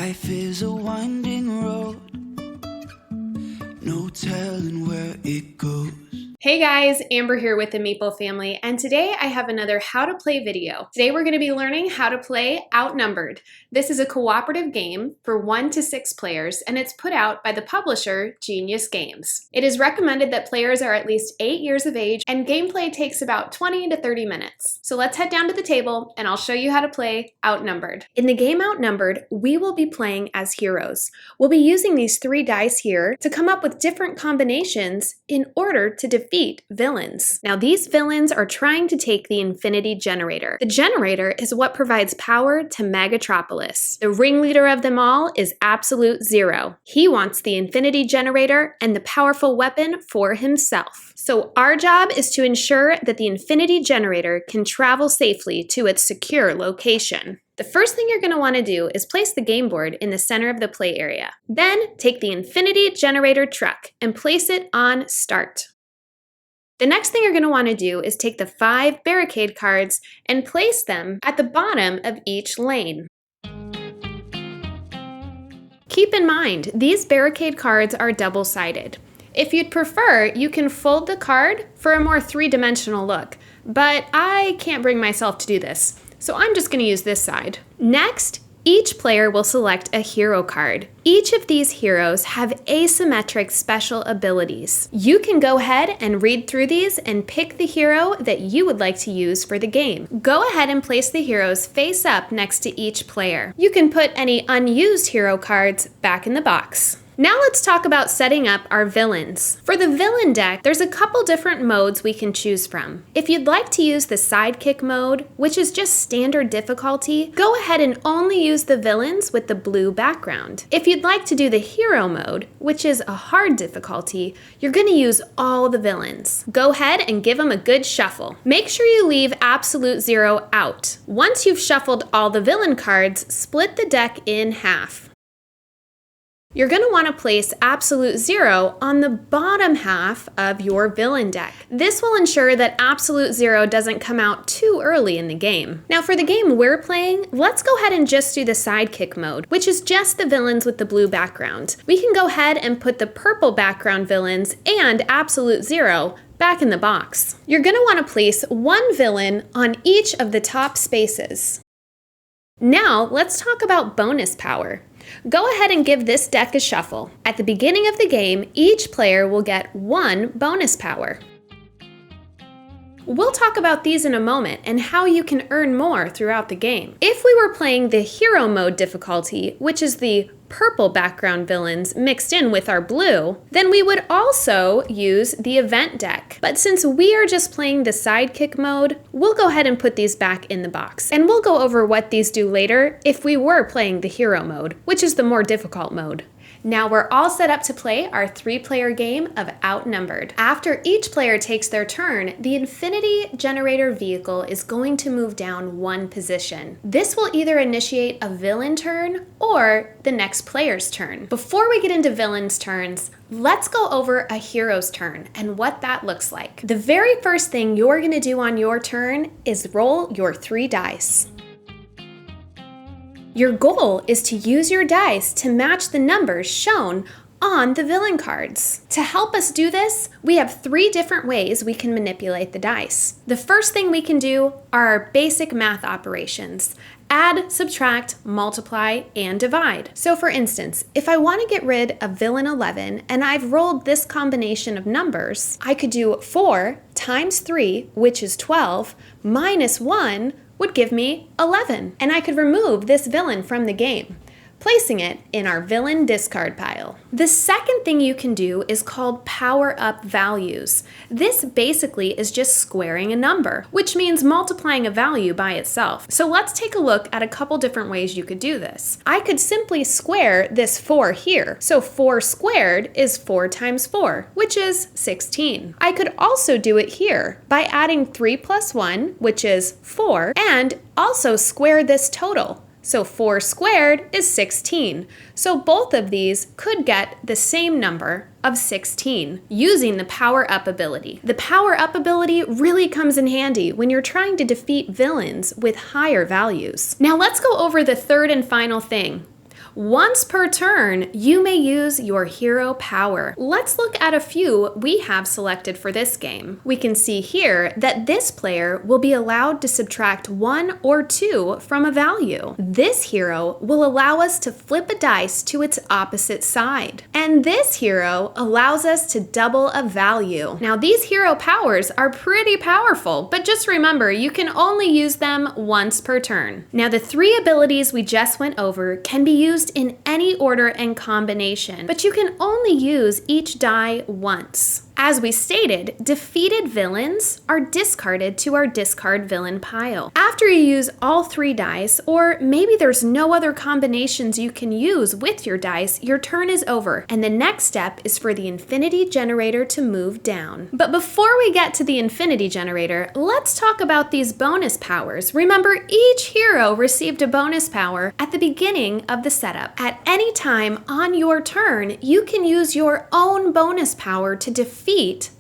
Life is a winding road, no telling where it goes. Hey guys, Amber here with the Maple family, and today I have another how to play video. Today we're going to be learning how to play Outnumbered. This is a cooperative game for 1 to 6 players, and it's put out by the publisher Genius Games. It is recommended that players are at least 8 years of age, and gameplay takes about 20 to 30 minutes. So let's head down to the table and I'll show you how to play Outnumbered. In the game Outnumbered, we will be playing as heroes. We'll be using these 3 dice here to come up with different combinations in order to defeat villains. Now these villains are trying to take the Infinity Generator. The generator is what provides power to Megatropolis. The ringleader of them all is Absolute Zero. He wants the Infinity Generator and the powerful weapon for himself. So our job is to ensure that the Infinity Generator can travel safely to its secure location. The first thing you're going to want to do is place the game board in the center of the play area. Then take the Infinity Generator truck and place it on start. The next thing you're going to want to do is take the 5 barricade cards and place them at the bottom of each lane. Keep in mind, these barricade cards are double-sided. If you'd prefer, you can fold the card for a more 3-dimensional look, but I can't bring myself to do this, so I'm just going to use this side. Next, each player will select a hero card. Each of these heroes have asymmetric special abilities. You can go ahead and read through these and pick the hero that you would like to use for the game. Go ahead and place the heroes face up next to each player. You can put any unused hero cards back in the box. Now let's talk about setting up our villains. For the villain deck, there's a couple different modes we can choose from. If you'd like to use the sidekick mode, which is just standard difficulty, go ahead and only use the villains with the blue background. If you'd like to do the hero mode, which is a hard difficulty, you're going to use all the villains. Go ahead and give them a good shuffle. Make sure you leave Absolute Zero out. Once you've shuffled all the villain cards, split the deck in half. You're going to want to place Absolute Zero on the bottom half of your villain deck. This will ensure that Absolute Zero doesn't come out too early in the game. Now for the game we're playing, let's go ahead and just do the sidekick mode, which is just the villains with the blue background. We can go ahead and put the purple background villains and Absolute Zero back in the box. You're going to want to place 1 villain on each of the top spaces. Now let's talk about bonus power. Go ahead and give this deck a shuffle. At the beginning of the game, each player will get 1 bonus power. We'll talk about these in a moment and how you can earn more throughout the game. If we were playing the hero mode difficulty, which is the purple background villains mixed in with our blue, then we would also use the event deck. But since we are just playing the sidekick mode, we'll go ahead and put these back in the box. And we'll go over what these do later if we were playing the hero mode, which is the more difficult mode. Now we're all set up to play our 3-player game of Outnumbered. After each player takes their turn, the Infinity Generator vehicle is going to move down 1 position. This will either initiate a villain turn or the next player's turn. Before we get into villains' turns, let's go over a hero's turn and what that looks like. The very first thing you're going to do on your turn is roll your 3 dice. Your goal is to use your dice to match the numbers shown on the villain cards. To help us do this, we have 3 different ways we can manipulate the dice. The first thing we can do are our basic math operations: add, subtract, multiply, and divide. So for instance, if I want to get rid of villain 11 and I've rolled this combination of numbers, I could do 4 times 3, which is 12, minus 1, would give me 11. And I could remove this villain from the game, placing it in our villain discard pile. The second thing you can do is called power up values. This basically is just squaring a number, which means multiplying a value by itself. So let's take a look at a couple different ways you could do this. I could simply square this 4 here. So 4 squared is 4 times 4, which is 16. I could also do it here by adding 3 plus 1, which is 4, and also square this total. So 4 squared is 16. So both of these could get the same number of 16 using the power up ability. The power up ability really comes in handy when you're trying to defeat villains with higher values. Now let's go over the third and final thing. Once per turn, you may use your hero power. Let's look at a few we have selected for this game. We can see here that this player will be allowed to subtract 1 or 2 from a value. This hero will allow us to flip a dice to its opposite side. And this hero allows us to double a value. Now, these hero powers are pretty powerful, but just remember, you can only use them once per turn. Now, the 3 abilities we just went over can be used in any order and combination, but you can only use each die once. As we stated, defeated villains are discarded to our discard villain pile. After you use all 3 dice, or maybe there's no other combinations you can use with your dice, your turn is over, and the next step is for the infinity generator to move down. But before we get to the infinity generator, let's talk about these bonus powers. Remember, each hero received a bonus power at the beginning of the setup. At any time on your turn, you can use your own bonus power to defeat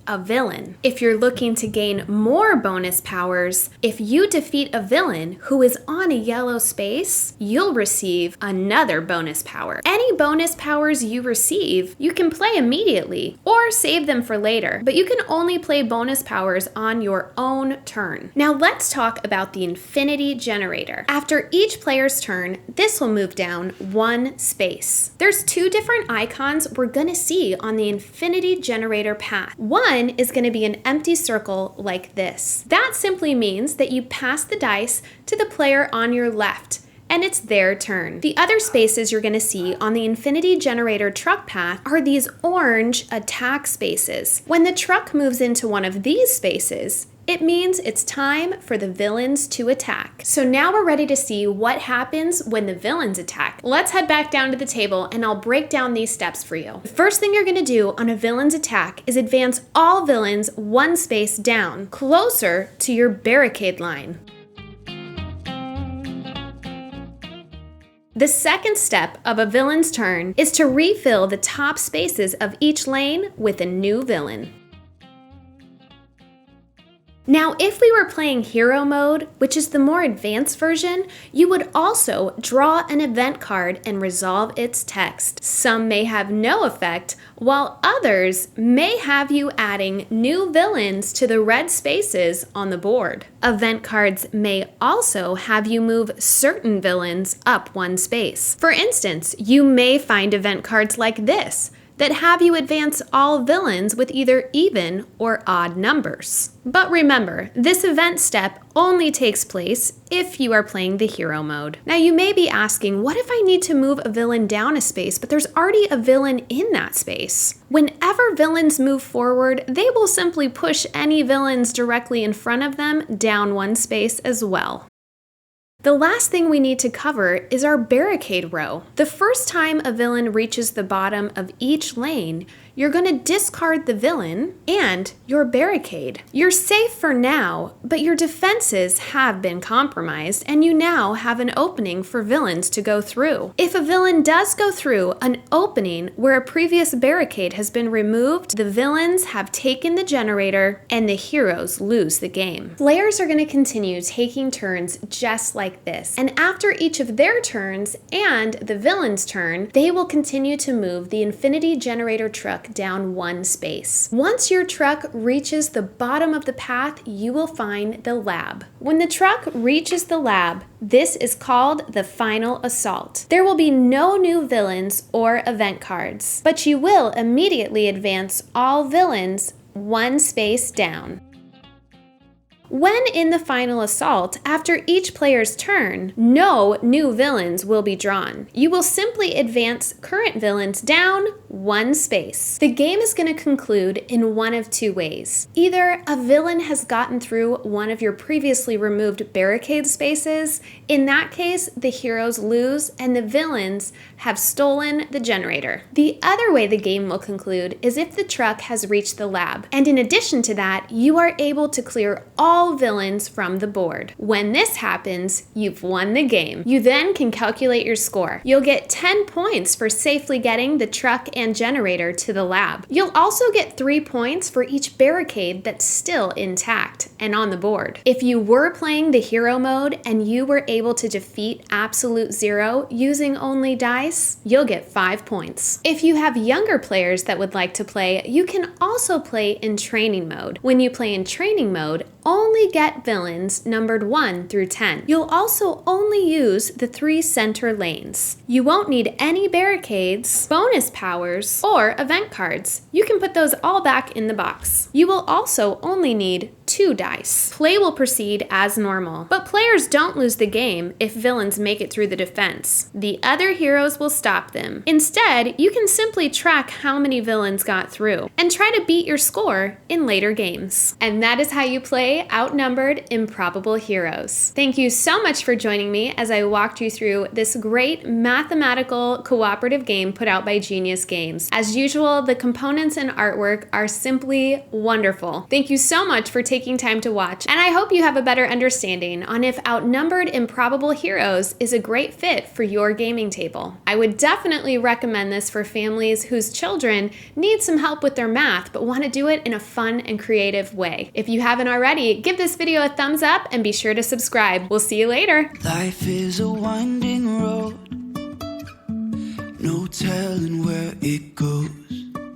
a villain. If you're looking to gain more bonus powers, if you defeat a villain who is on a yellow space, you'll receive another bonus power. Any bonus powers you receive, you can play immediately or save them for later, but you can only play bonus powers on your own turn. Now let's talk about the infinity generator. After each player's turn, this will move down 1 space. There's 2 different icons we're gonna see on the infinity generator path. One is going to be an empty circle like this. That simply means that you pass the dice to the player on your left, and it's their turn. The other spaces you're going to see on the infinity generator truck path are these orange attack spaces. When the truck moves into one of these spaces, it means it's time for the villains to attack. So now we're ready to see what happens when the villains attack. Let's head back down to the table and I'll break down these steps for you. The first thing you're gonna do on a villain's attack is advance all villains 1 space down, closer to your barricade line. The second step of a villain's turn is to refill the top spaces of each lane with a new villain. Now, if we were playing hero mode, which is the more advanced version, you would also draw an event card and resolve its text. Some may have no effect, while others may have you adding new villains to the red spaces on the board. Event cards may also have you move certain villains up 1 space. For instance, you may find event cards like this, that have you advance all villains with either even or odd numbers. But remember, this event step only takes place if you are playing the hero mode. Now you may be asking, what if I need to move a villain down a space, but there's already a villain in that space? Whenever villains move forward, they will simply push any villains directly in front of them down 1 space as well. The last thing we need to cover is our barricade row. The first time a villain reaches the bottom of each lane, you're going to discard the villain and your barricade. You're safe for now, but your defenses have been compromised and you now have an opening for villains to go through. If a villain does go through an opening where a previous barricade has been removed, the villains have taken the generator and the heroes lose the game. Players are going to continue taking turns just like this, and after each of their turns and the villain's turn, they will continue to move the infinity generator truck down 1 space. Once your truck reaches the bottom of the path, you will find the lab. When the truck reaches the lab, this is called the final assault. There will be no new villains or event cards, but you will immediately advance all villains 1 space down. When in the final assault, after each player's turn, no new villains will be drawn. You will simply advance current villains down 1 space. The game is going to conclude in one of 2 ways. Either a villain has gotten through one of your previously removed barricade spaces. In that case, the heroes lose and the villains have stolen the generator. The other way the game will conclude is if the truck has reached the lab. And in addition to that, you are able to clear all all villains from the board. When this happens, you've won the game. You then can calculate your score. You'll get 10 points for safely getting the truck and generator to the lab. You'll also get 3 points for each barricade that's still intact and on the board. If you were playing the hero mode and you were able to defeat Absolute Zero using only dice, you'll get 5 points. If you have younger players that would like to play, you can also play in training mode. When you play in training mode, only get villains numbered 1 through 10. You'll also only use the 3 center lanes. You won't need any barricades, bonus powers, or event cards. You can put those all back in the box. You will also only need 2 dice. Play will proceed as normal, but players don't lose the game if villains make it through the defense. The other heroes will stop them. Instead, you can simply track how many villains got through and try to beat your score in later games. And that is how you play Outnumbered Improbable Heroes. Thank you so much for joining me as I walked you through this great mathematical cooperative game put out by Genius Games. As usual, the components and artwork are simply wonderful. Thank you so much for taking time to watch, and I hope you have a better understanding on if Outnumbered Improbable Heroes is a great fit for your gaming table. I would definitely recommend this for families whose children need some help with their math but want to do it in a fun and creative way. If you haven't already, give this video a thumbs up and be sure to subscribe. We'll see you later. Life is a winding road, no telling where it goes.